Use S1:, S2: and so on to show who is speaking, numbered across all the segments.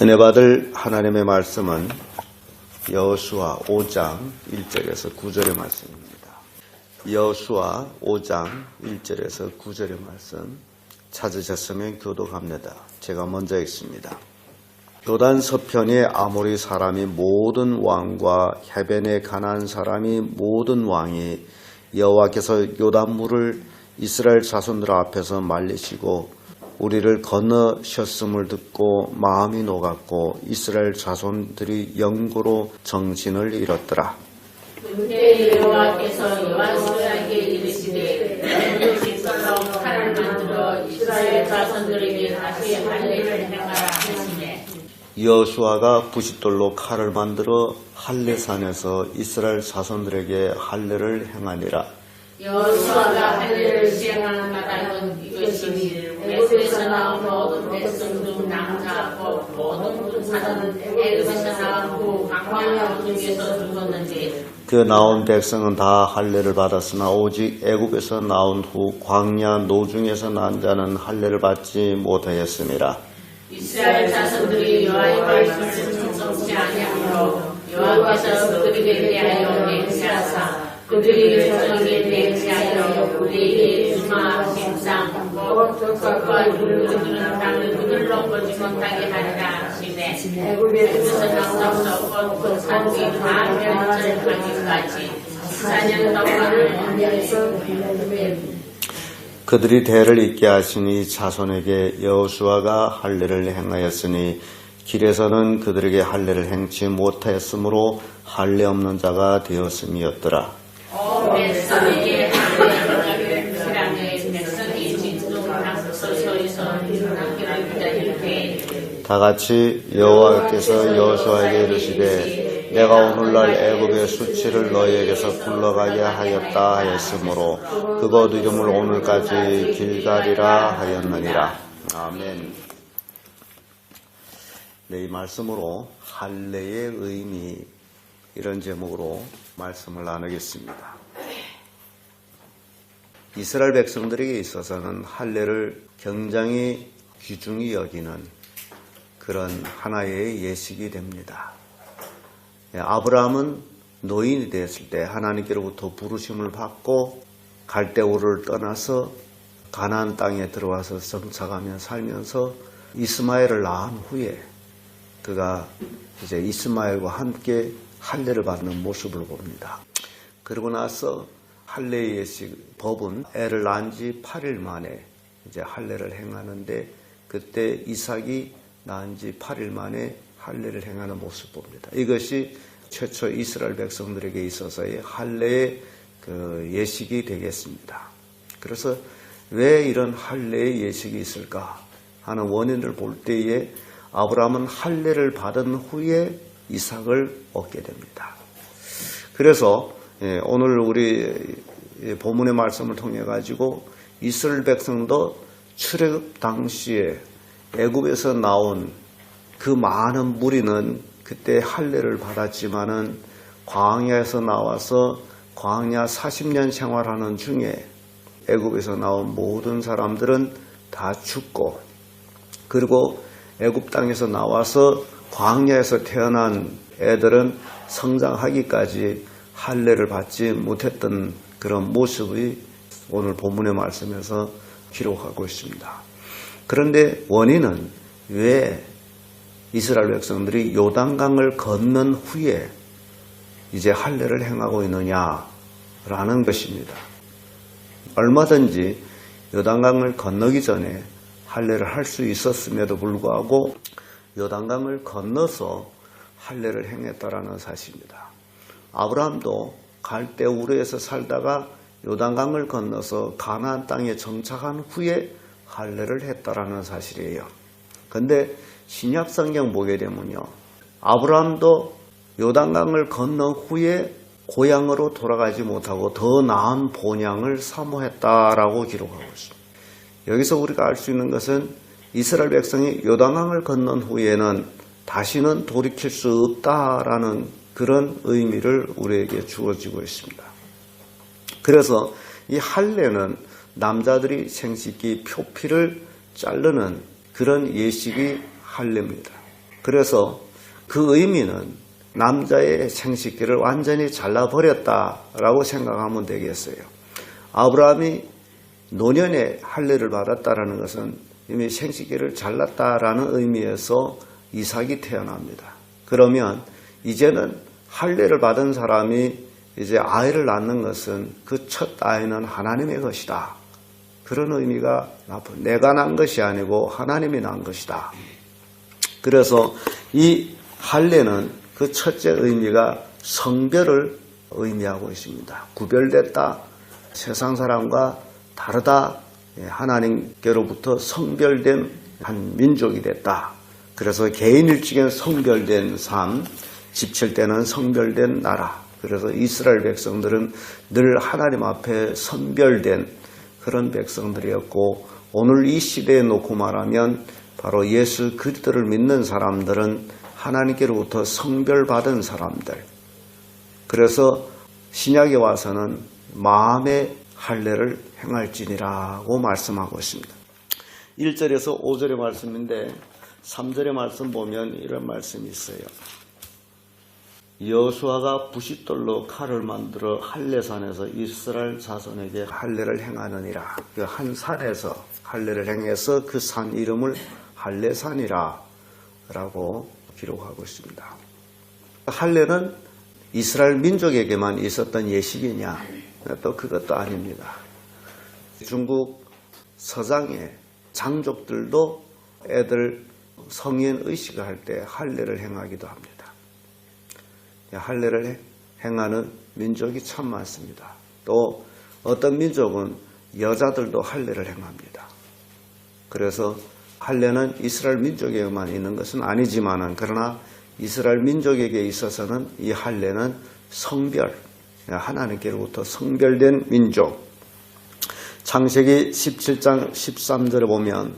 S1: 은혜 받을 하나님의 말씀은 여호수아 5장 1절에서 9절의 말씀입니다. 여호수아 5장 1절에서 9절의 말씀 찾으셨으면 교독합니다. 제가 먼저 읽습니다. 요단 서편의 아모리 사람이 모든 왕과 해변의 가나안 사람이 모든 왕이 여호와께서 요단물을 이스라엘 자손들 앞에서 말리시고 우리를 건너셨음을 듣고 마음이 녹았고 이스라엘 자손들이 영고로 정신을 잃었더라.
S2: 그때 여호와께서 여호수아에게 이르시되 너도 직설로 칼을 만들어 이스라엘 자손들에게 다시 할례를 행하라 하시매
S1: 여호수아가 부싯돌로 칼을 만들어 할례산에서 이스라엘 자손들에게 할례를 행하니라.
S2: 여호수아가 할례를 시행하는 까닭은 이것이니 애굽에서 나온 모든 백성 중 남자 모든 군사는 애굽에서 나온 후 광야 중에서 죽었는지
S1: 그 나온 백성은 다 할례를 받았으나 오직 애굽에서 나온 후 광야 노중에서 난 자는 할례를 받지 못하였음이라.
S2: 이스라엘 자손들이 여호와의 말씀을 순종치 아니하므로 여호와께서 그들에게 대하여 맹세하사 그들이 저녁에 맹세하여 우리에게 주마 심상 꽃과 물들은 땅을 그들로 보지 못하게 하리라 하시매 애굽에서 나오서 꽃 산지 다 멸절하기까지 14년 동안을 언약에서
S1: 그들이 대를 잇게 하시니 자손에게 여호수아가 할례를 행하였으니 길에서는 그들에게 할례를 행치 못하였으므로 할례 없는 자가 되었음이었더라.
S2: 백성에게 할례를 행하기를 백성이 진동하고 서서히서 일어나기를 기다릴 때
S1: 다같이 여호와께서 여호수아에게 이르시되 내가 오늘날 애굽의 수치를 너희에게서 굴러가게 하였다 하였으므로 그곳 이름을 오늘까지 길갈이라 하였느니라. 아멘. 네, 이 말씀으로 할례의 의미 이런 제목으로 말씀을 나누겠습니다. 이스라엘 백성들에게 있어서는 할례를 굉장히 귀중히 여기는 그런 하나의 예식이 됩니다. 아브라함은 노인이 되었을 때 하나님께로부터 부르심을 받고 갈대우를 떠나서 가나안 땅에 들어와서 정착하며 살면서 이스마엘을 낳은 후에 그가 이제 이스마엘과 함께 할례를 받는 모습을 봅니다. 그러고 나서 할례의 예식 법은 애를 낳은 지 8일 만에 이제 할례를 행하는데 그때 이삭이 낳은 지 8일 만에 할례를 행하는 모습을 봅니다. 이것이 최초 이스라엘 백성들에게 있어서의 할례의 그 예식이 되겠습니다. 그래서 왜 이런 할례의 예식이 있을까 하는 원인을 볼 때에 아브라함은 할례를 받은 후에 이삭을 얻게 됩니다. 그래서 오늘 우리 본문의 말씀을 통해 가지고 이스라엘 백성도 출애굽 당시에 애굽에서 나온 그 많은 무리는 그때 할례를 받았지만은 광야에서 나와서 광야 40년 생활하는 중에 애굽에서 나온 모든 사람들은 다 죽고 그리고 애굽 땅에서 나와서 광야에서 태어난 애들은 성장하기까지 할례를 받지 못했던 그런 모습이 오늘 본문의 말씀에서 기록하고 있습니다. 그런데 원인은 왜 이스라엘 백성들이 요단강을 건넌 후에 이제 할례를 행하고 있느냐라는 것입니다. 얼마든지 요단강을 건너기 전에 할례를 할 수 있었음에도 불구하고 요단강을 건너서 할례를 행했다라는 사실입니다. 아브라함도 갈대우르에서 살다가 요단강을 건너서 가나안 땅에 정착한 후에 할례를 했다라는 사실이에요. 그런데 신약 성경 보게 되면요, 아브라함도 요단강을 건너 후에 고향으로 돌아가지 못하고 더 나은 본향을 사모했다라고 기록하고 있습니다. 여기서 우리가 알 수 있는 것은 이스라엘 백성이 요단강을 건넌 후에는 다시는 돌이킬 수 없다라는 그런 의미를 우리에게 주어지고 있습니다. 그래서 이 할례는 남자들이 생식기 표피를 자르는 그런 예식이 할례입니다. 그래서 그 의미는 남자의 생식기를 완전히 잘라버렸다라고 생각하면 되겠어요. 아브라함이 노년에 할례를 받았다라는 것은 이미 생식기를 잘랐다라는 의미에서 이삭이 태어납니다. 그러면 이제는 할례를 받은 사람이 이제 아이를 낳는 것은 그 첫 아이는 하나님의 것이다. 그런 의미가 내가 낳은 것이 아니고 하나님이 낳은 것이다. 그래서 이 할례는 그 첫째 의미가 성별을 의미하고 있습니다. 구별됐다. 세상 사람과 다르다. 하나님께로부터 성별된 한 민족이 됐다. 그래서 개인일직엔 성별된 삶, 집칠 때는 성별된 나라. 그래서 이스라엘 백성들은 늘 하나님 앞에 선별된 그런 백성들이었고, 오늘 이 시대에 놓고 말하면 바로 예수 그리스도를 믿는 사람들은 하나님께로부터 성별받은 사람들. 그래서 신약에 와서는 마음의 할례를 행할지니라고 말씀하고 있습니다. 1절에서 5절의 말씀인데 3절의 말씀 보면 이런 말씀이 있어요. 여호수아가 부싯돌로 칼을 만들어 할례산에서 이스라엘 자손에게 할례를 행하느니라. 그 한 산에서 할례를 행해서 그 산 이름을 할례산이라 라고 기록하고 있습니다. 할례는 이스라엘 민족에게만 있었던 예식이냐? 또 그것도 아닙니다. 중국 서장의 장족들도 애들 성인 의식을 할 때 할례를 행하기도 합니다. 할례를 행하는 민족이 참 많습니다. 또 어떤 민족은 여자들도 할례를 행합니다. 그래서 할례는 이스라엘 민족에게만 있는 것은 아니지만은, 그러나 이스라엘 민족에게 있어서는 이 할례는 성별, 하나님께로부터 성별된 민족. 창세기 17장 13절에 보면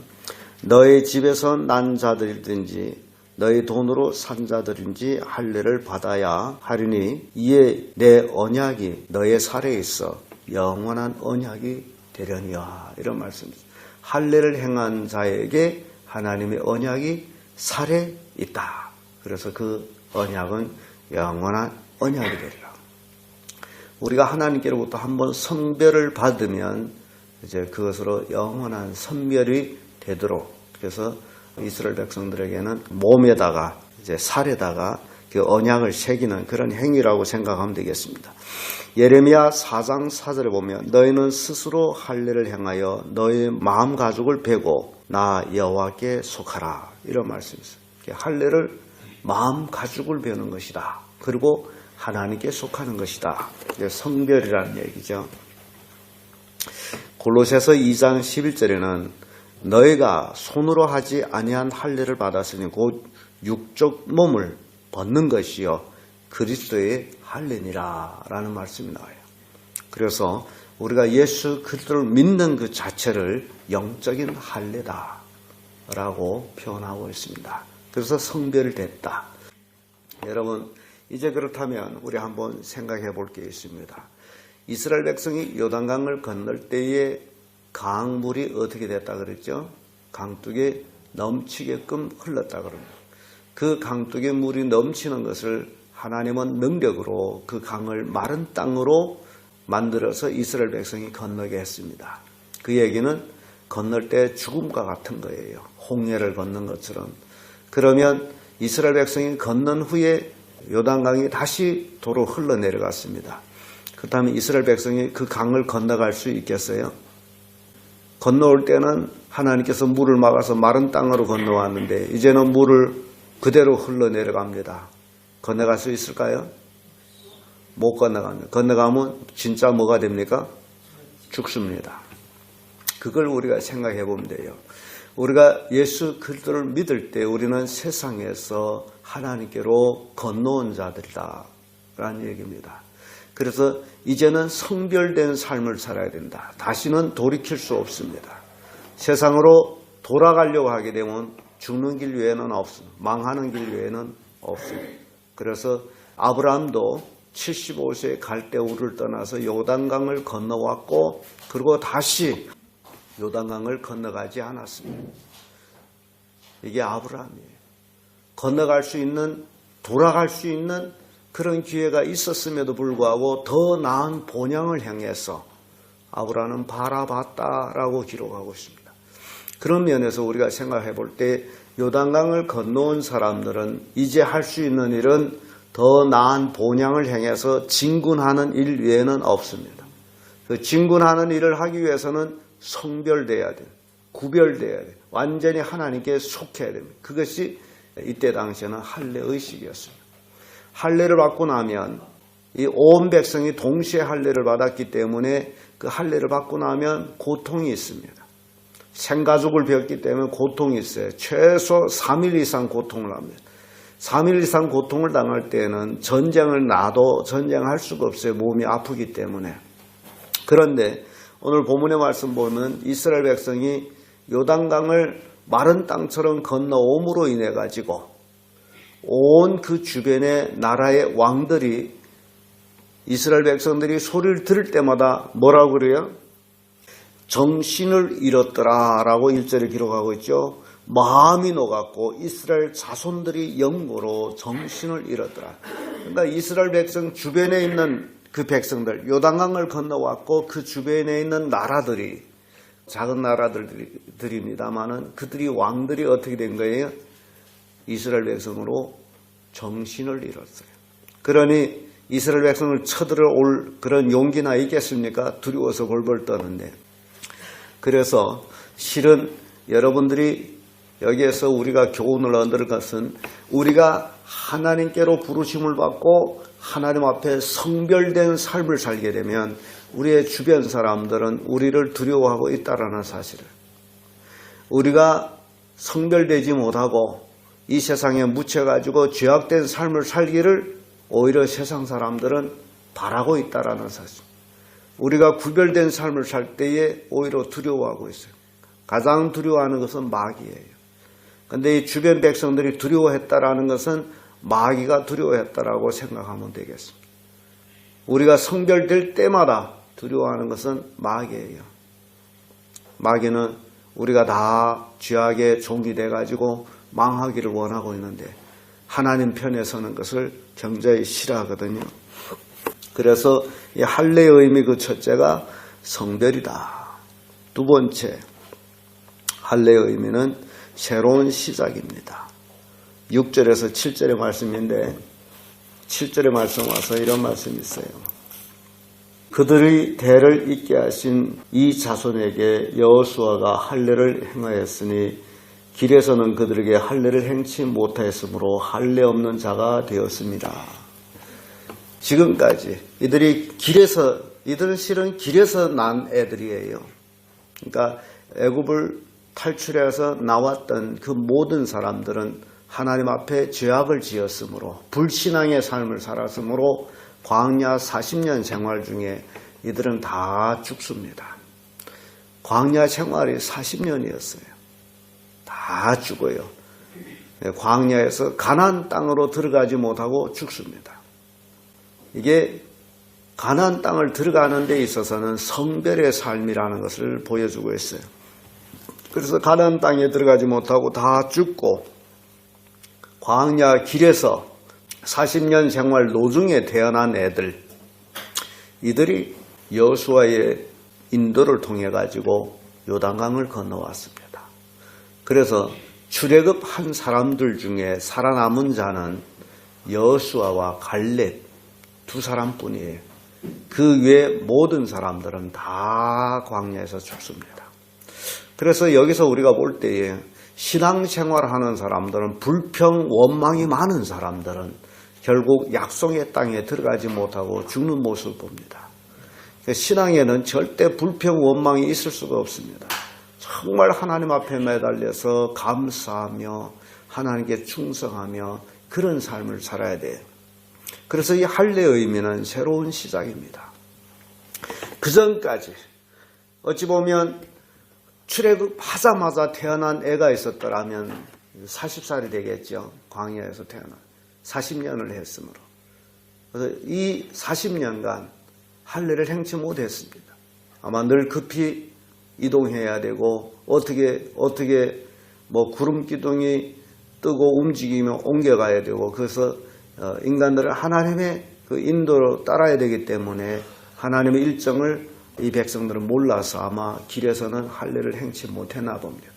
S1: 너의 집에서 난 자들이든지 너희 돈으로 산 자들인지 할례를 받아야 하리니 이에 내 언약이 너의 살에 있어 영원한 언약이 되려니와. 이런 말씀입니다. 할례를 행한 자에게 하나님의 언약이 살에 있다. 그래서 그 언약은 영원한 언약이 되리라. 우리가 하나님께로부터 한번 선별을 받으면 이제 그것으로 영원한 선별이 되도록, 그래서 이스라엘 백성들에게는 몸에다가 이제 살에다가 그 언약을 새기는 그런 행위라고 생각하면 되겠습니다. 예레미야 4장 4절에 보면 너희는 스스로 할례를 행하여 너희 마음 가죽을 베고 나 여호와께 속하라. 이런 말씀이 있어요. 할례를 마음 가죽을 베는 것이다. 그리고 하나님께 속하는 것이다. 성별이라는 얘기죠. 골로새서 2장 11절에는 너희가 손으로 하지 아니한 할례를 받았으니 곧 육적 몸을 벗는 것이요 그리스도의 할례니라 라는 말씀이 나와요. 그래서 우리가 예수 그리스도를 믿는 그 자체를 영적인 할례다 라고 표현하고 있습니다. 그래서 성별이 됐다. 여러분, 이제 그렇다면 우리 한번 생각해 볼 게 있습니다. 이스라엘 백성이 요단강을 건널 때에 강물이 어떻게 됐다 그랬죠? 강둑에 넘치게끔 흘렀다 그럽니다. 그 강둑에 물이 넘치는 것을 하나님은 능력으로 그 강을 마른 땅으로 만들어서 이스라엘 백성이 건너게 했습니다. 그 얘기는 건널 때 죽음과 같은 거예요. 홍해를 건넌 것처럼. 그러면 이스라엘 백성이 건넌 후에 요단강이 다시 도로 흘러내려갔습니다. 그렇다면 이스라엘 백성이 그 강을 건너갈 수 있겠어요? 건너올 때는 하나님께서 물을 막아서 마른 땅으로 건너왔는데 이제는 물을 그대로 흘러내려갑니다. 건너갈 수 있을까요? 못 건너갑니다. 건너가면 진짜 뭐가 됩니까? 죽습니다. 그걸 우리가 생각해 보면 돼요. 우리가 예수 그리스도를 믿을 때 우리는 세상에서 하나님께로 건너온 자들이다 라는 얘기입니다. 그래서 이제는 성별된 삶을 살아야 된다. 다시는 돌이킬 수 없습니다. 세상으로 돌아가려고 하게 되면 죽는 길 외에는 없습니다. 망하는 길 외에는 없습니다. 그래서 아브라함도 75세에 갈대우를 떠나서 요단강을 건너왔고 그리고 다시 요단강을 건너가지 않았습니다. 이게 아브라함이에요. 건너갈 수 있는, 돌아갈 수 있는 그런 기회가 있었음에도 불구하고 더 나은 본향을 향해서 아브라함은 바라봤다라고 기록하고 있습니다. 그런 면에서 우리가 생각해 볼 때 요단강을 건너온 사람들은 이제 할 수 있는 일은 더 나은 본향을 향해서 진군하는 일 외에는 없습니다. 그 진군하는 일을 하기 위해서는 성별돼야 돼요. 구별돼야 돼요. 완전히 하나님께 속해야 됩니다. 그것이 이때 당시에는 할례 의식이었습니다. 할례를 받고 나면 이 온 백성이 동시에 할례를 받았기 때문에 그 할례를 받고 나면 고통이 있습니다. 생가족을 배웠기 때문에 고통이 있어요. 최소 3일 이상 고통을 합니다. 3일 이상 고통을 당할 때는 전쟁을 놔도 전쟁할 수가 없어요. 몸이 아프기 때문에. 그런데 오늘 본문의 말씀 보면 이스라엘 백성이 요단강을 마른 땅처럼 건너옴으로 인해 가지고 온 그 주변의 나라의 왕들이 이스라엘 백성들이 소리를 들을 때마다 뭐라고 그래요? 정신을 잃었더라 라고 1절에 기록하고 있죠. 마음이 녹았고 이스라엘 자손들이 영으로 정신을 잃었더라. 그러니까 이스라엘 백성 주변에 있는 그 백성들, 요단강을 건너왔고 그 주변에 있는 나라들이 작은 나라들입니다만은 그들이 왕들이 어떻게 된 거예요? 이스라엘 백성으로 정신을 잃었어요. 그러니 이스라엘 백성을 쳐들어올 그런 용기나 있겠습니까? 두려워서 벌벌 떠는데. 그래서 실은 여러분들이 여기에서 우리가 교훈을 얻을 것은 우리가 하나님께로 부르심을 받고 하나님 앞에 성별된 삶을 살게 되면 우리의 주변 사람들은 우리를 두려워하고 있다는 사실을, 우리가 성별되지 못하고 이 세상에 묻혀가지고 죄악된 삶을 살기를 오히려 세상 사람들은 바라고 있다는 사실, 우리가 구별된 삶을 살 때에 오히려 두려워하고 있어요. 가장 두려워하는 것은 마귀예요. 그런데 이 주변 백성들이 두려워했다라는 것은 마귀가 두려워했다라고 생각하면 되겠습니다. 우리가 성별될 때마다 두려워하는 것은 마귀예요. 마귀는 우리가 다 죄악의 종이 돼가지고 망하기를 원하고 있는데 하나님 편에 서는 것을 굉장히 싫어하거든요. 그래서 이 할례의 의미 그 첫째가 성별이다. 두 번째, 할례의 의미는 새로운 시작입니다. 6절에서 7절의 말씀인데 7절의 말씀 와서 이런 말씀이 있어요. 그들의 대를 잇게 하신 이 자손에게 여호수아가 할례를 행하였으니 길에서는 그들에게 할례를 행치 못하였으므로 할례 없는 자가 되었습니다. 지금까지 이들은 실은 길에서 난 애들이에요. 그러니까 애굽을 탈출해서 나왔던 그 모든 사람들은 하나님 앞에 죄악을 지었으므로 불신앙의 삶을 살았으므로 광야 40년 생활 중에 이들은 다 죽습니다. 광야 생활이 40년이었어요. 다 죽어요. 광야에서 가나안 땅으로 들어가지 못하고 죽습니다. 이게 가나안 땅을 들어가는 데 있어서는 성별의 삶이라는 것을 보여주고 있어요. 그래서 가나안 땅에 들어가지 못하고 다 죽고 광야 길에서 40년 생활 노중에 태어난 애들, 이들이 여호수아의 인도를 통해 가지고 요단강을 건너왔습니다. 그래서 출애굽한 사람들 중에 살아남은 자는 여호수아와 갈렙 두 사람뿐이에요. 그 외 모든 사람들은 다 광야에서 죽습니다. 그래서 여기서 우리가 볼 때에 신앙생활하는 사람들은, 불평 원망이 많은 사람들은 결국 약속의 땅에 들어가지 못하고 죽는 모습을 봅니다. 신앙에는 절대 불평 원망이 있을 수가 없습니다. 정말 하나님 앞에 매달려서 감사하며 하나님께 충성하며 그런 삶을 살아야 돼요. 그래서 이 할례의 의미는 새로운 시작입니다. 그 전까지 어찌 보면 출애굽하자마자 태어난 애가 있었더라면 40살이 되겠죠. 광야에서 태어난 40년을 했으므로. 그래서 이 40년간 할례를 행치 못했습니다. 아마 늘 급히 이동해야 되고 어떻게 구름 기둥이 뜨고 움직이며 옮겨가야 되고, 그래서 인간들은 하나님의 그 인도로 따라야 되기 때문에 하나님의 일정을 이 백성들은 몰라서 아마 길에서는 할례를 행치 못했나 봅니다.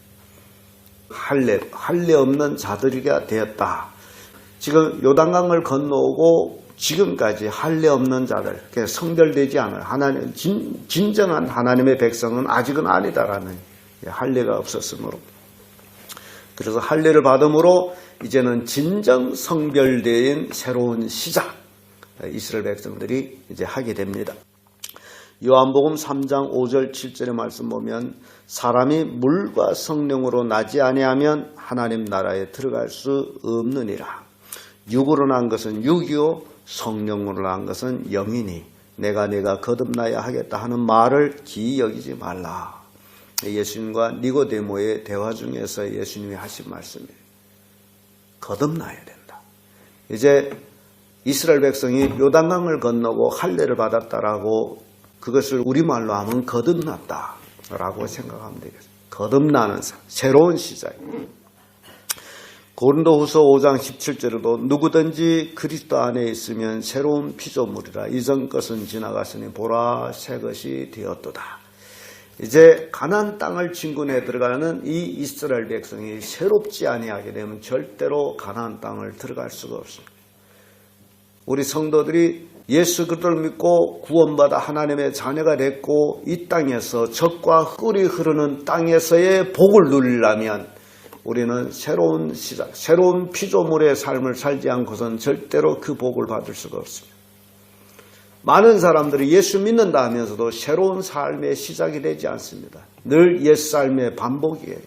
S1: 할례 없는 자들이가 되었다. 지금 요단강을 건너오고 지금까지 할례 없는 자들, 성별되지 않은 하나님, 진정한 하나님의 백성은 아직은 아니다라는, 할례가 없었으므로. 그래서 할례를 받음으로 이제는 진정 성별된 새로운 시작, 이스라엘 백성들이 이제 하게 됩니다. 요한복음 3장 5절 7절의 말씀 보면, 사람이 물과 성령으로 나지 아니하면 하나님 나라에 들어갈 수 없느니라. 육으로 난 것은 육이요 성령으로 난 것은 영이니 내가 거듭나야 하겠다 하는 말을 기이 여기지 말라. 예수님과 니고데모의 대화 중에서 예수님이 하신 말씀이에요. 거듭나야 된다. 이제 이스라엘 백성이 요단강을 건너고 할례를 받았다라고, 그것을 우리말로 하면 거듭났다라고 생각하면 되겠어요. 거듭나는 새로운 시작입니다. 고린도후서 5장 17절에도 누구든지 그리스도 안에 있으면 새로운 피조물이라, 이전 것은 지나갔으니 보라 새 것이 되었도다. 이제 가나안 땅을 진군해 들어가는 이 이스라엘 백성이 새롭지 아니하게 되면 절대로 가나안 땅을 들어갈 수가 없습니다. 우리 성도들이 예수 그리스도를 믿고 구원받아 하나님의 자녀가 됐고 이 땅에서 젖과 꿀이 흐르는 땅에서의 복을 누리려면 우리는 새로운 시작, 새로운 피조물의 삶을 살지 않고선 절대로 그 복을 받을 수가 없습니다. 많은 사람들이 예수 믿는다 하면서도 새로운 삶의 시작이 되지 않습니다. 늘 옛삶의 반복이에요.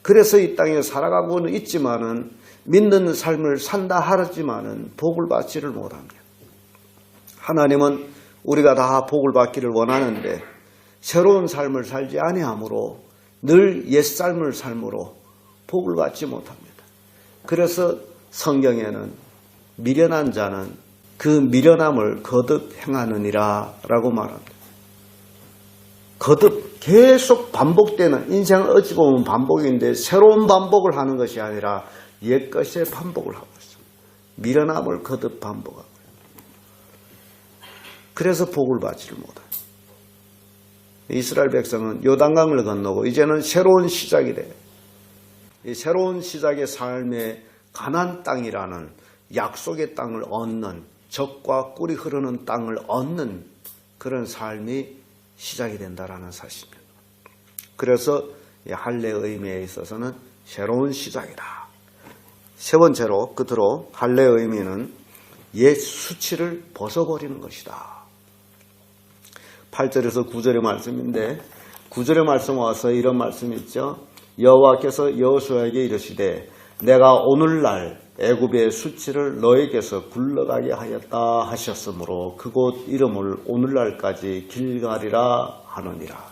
S1: 그래서 이 땅에 살아가고는 있지만은, 믿는 삶을 산다 하지만은 복을 받지를 못합니다. 하나님은 우리가 다 복을 받기를 원하는데 새로운 삶을 살지 아니하므로 늘 옛삶을 삶으로 복을 받지 못합니다. 그래서 성경에는 미련한 자는 그 미련함을 거듭 행하느니라 라고 말합니다. 거듭, 계속 반복되는, 인생을 어찌 보면 반복인데 새로운 반복을 하는 것이 아니라 옛것의 반복을 하고 있습니다. 미련함을 거듭 반복하고. 그래서 복을 받지를 못합니다. 이스라엘 백성은 요단강을 건너고 이제는 새로운 시작이 돼요. 이 새로운 시작의 삶에 가나안 땅이라는 약속의 땅을 얻는, 젖과 꿀이 흐르는 땅을 얻는 그런 삶이 시작이 된다라는 사실입니다. 그래서 할례의 의미에 있어서는 새로운 시작이다. 세 번째로, 끝으로 할례의 의미는 옛 수치를 벗어버리는 것이다. 8절에서 9절의 말씀인데, 9절의 말씀 와서 이런 말씀이 있죠. 여호와께서 여호수아에게 이르시되 내가 오늘날 애굽의 수치를 너에게서 굴러가게 하였다 하셨으므로 그곳 이름을 오늘날까지 길갈이라 하느니라.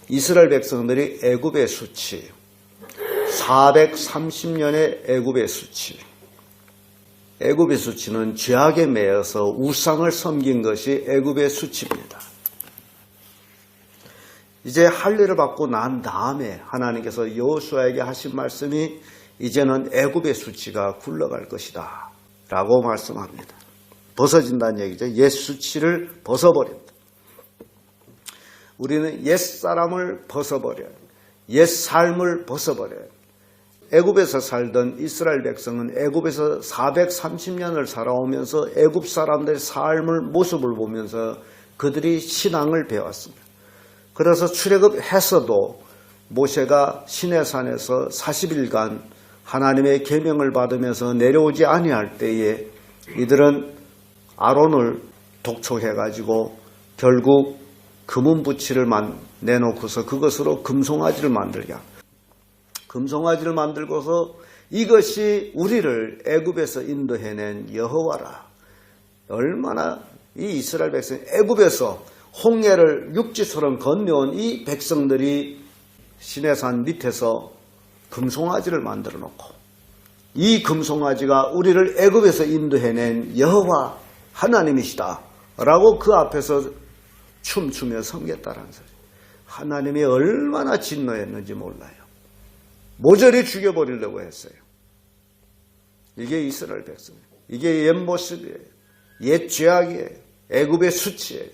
S1: 이스라엘 백성들이 애굽의 수치, 430년의 애굽의 수치, 애굽의 수치는 죄악에 매여서 우상을 섬긴 것이 애굽의 수치입니다. 이제 할례를 받고 난 다음에 하나님께서 여호수아에게 하신 말씀이 이제는 애굽의 수치가 굴러갈 것이다 라고 말씀합니다. 벗어진다는 얘기죠. 옛 수치를 벗어버린다. 우리는 옛 사람을 벗어버려요. 옛 삶을 벗어버려요. 애굽에서 살던 이스라엘 백성은 애굽에서 430년을 살아오면서 애굽 사람들의 삶을, 모습을 보면서 그들이 신앙을 배웠습니다. 그래서 출애굽해서도 모세가 시내산에서 40일간 하나님의 계명을 받으면서 내려오지 아니할 때에 이들은 아론을 독촉해가지고 결국 금은부치를 내놓고서 그것으로 금송아지를 만들게 합니다. 금송아지를 만들고서 이것이 우리를 애굽에서 인도해낸 여호와라. 얼마나 이 이스라엘 백성이 애굽에서 홍해를 육지처럼 건너온 이 백성들이 시내산 밑에서 금송아지를 만들어 놓고 이 금송아지가 우리를 애굽에서 인도해낸 여호와 하나님이시다 라고 그 앞에서 춤추며 섬겼다라는 소리. 하나님이 얼마나 진노했는지 몰라요. 모조리 죽여버리려고 했어요. 이게 이스라엘 백성이에요. 이게 옛 모습이에요. 옛 죄악이에요. 애굽의 수치예요.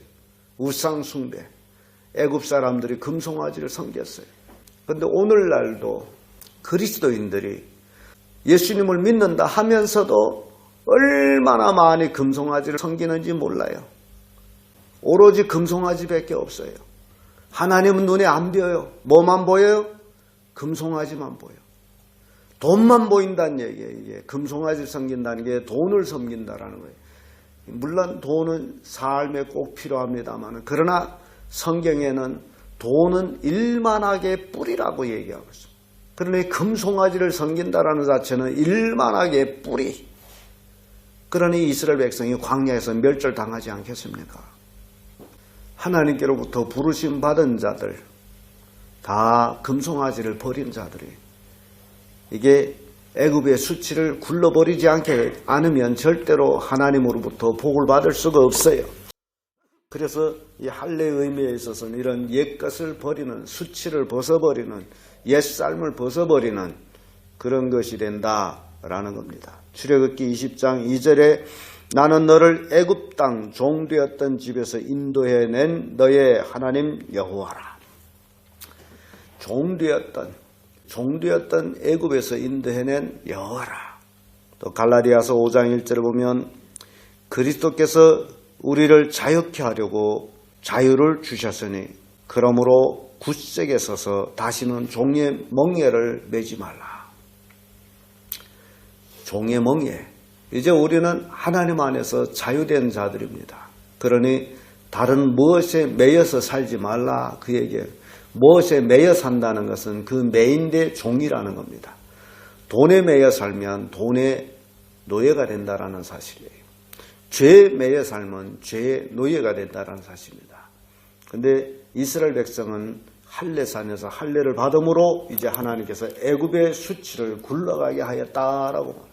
S1: 우상 숭배. 애굽 사람들이 금송아지를 섬겼어요. 그런데 오늘날도 그리스도인들이 예수님을 믿는다 하면서도 얼마나 많이 금송아지를 섬기는지 몰라요. 오로지 금송아지밖에 없어요. 하나님은 눈에 안 보여요. 뭐만 보여요? 금송아지만 보여요. 돈만 보인다는 얘기예요. 이게 금송아지를 섬긴다는 게 돈을 섬긴다라는 거예요. 물론 돈은 삶에 꼭 필요합니다만, 그러나 성경에는 돈은 일만하게 뿌리라고 얘기하고 있습니다. 그러니 금송아지를 섬긴다라는 자체는 일만하게 뿌리. 그러니 이스라엘 백성이 광야에서 멸절당하지 않겠습니까? 하나님께로부터 부르심 받은 자들, 다 금송아지를 버린 자들이, 이게 애굽의 수치를 굴러버리지 않으면 절대로 하나님으로부터 복을 받을 수가 없어요. 그래서 이 할례의 의미에 있어서는 이런 옛것을 버리는, 수치를 벗어버리는, 옛삶을 벗어버리는 그런 것이 된다라는 겁니다. 출애굽기 20장 2절에 나는 너를 애굽 땅 종되었던 집에서 인도해낸 너의 하나님 여호와라. 종되었던 애굽에서 인도해낸 여호와라. 또 갈라디아서 5장 1절에 보면 그리스도께서 우리를 자유케 하려고 자유를 주셨으니 그러므로 굳세게 서서 다시는 종의 멍에를 매지 말라. 종의 멍에. 이제 우리는 하나님 안에서 자유된 자들입니다. 그러니 다른 무엇에 매여서 살지 말라 그 얘기예요. 무엇에 매여 산다는 것은 그 매인대 종이라는 겁니다. 돈에 매여 살면 돈의 노예가 된다라는 사실이에요. 죄에 매여 살면 죄의 노예가 된다라는 사실입니다. 그런데 이스라엘 백성은 할례산에서 할례를 받음으로 이제 하나님께서 애굽의 수치를 굴러가게 하였다라고 말합니다.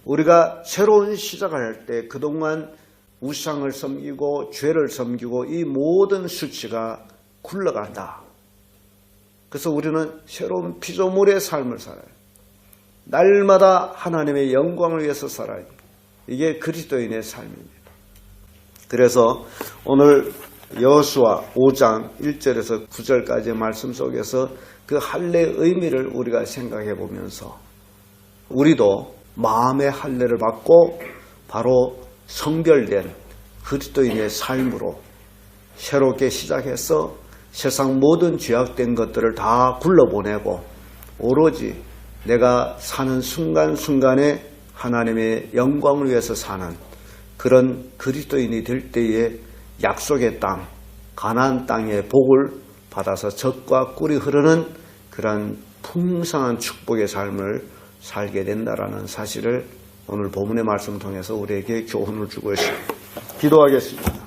S1: 우리가 새로운 시작을 할 때 그동안 우상을 섬기고 죄를 섬기고 이 모든 수치가 굴러간다. 그래서 우리는 새로운 피조물의 삶을 살아요. 날마다 하나님의 영광을 위해서 살아요. 이게 그리스도인의 삶입니다. 그래서 오늘 여호수아 5장 1절에서 9절까지의 말씀 속에서 그 할례의 의미를 우리가 생각해 보면서 우리도 마음의 할례를 받고 바로 성별된 그리스도인의 삶으로 새롭게 시작해서 세상 모든 죄악된 것들을 다 굴러보내고 오로지 내가 사는 순간순간에 하나님의 영광을 위해서 사는 그런 그리스도인이 될 때에 약속의 땅, 가나안 땅의 복을 받아서 젖과 꿀이 흐르는 그런 풍성한 축복의 삶을 살게 된다라는 사실을 오늘 본문의 말씀을 통해서 우리에게 교훈을 주고 있습니다. 기도하겠습니다.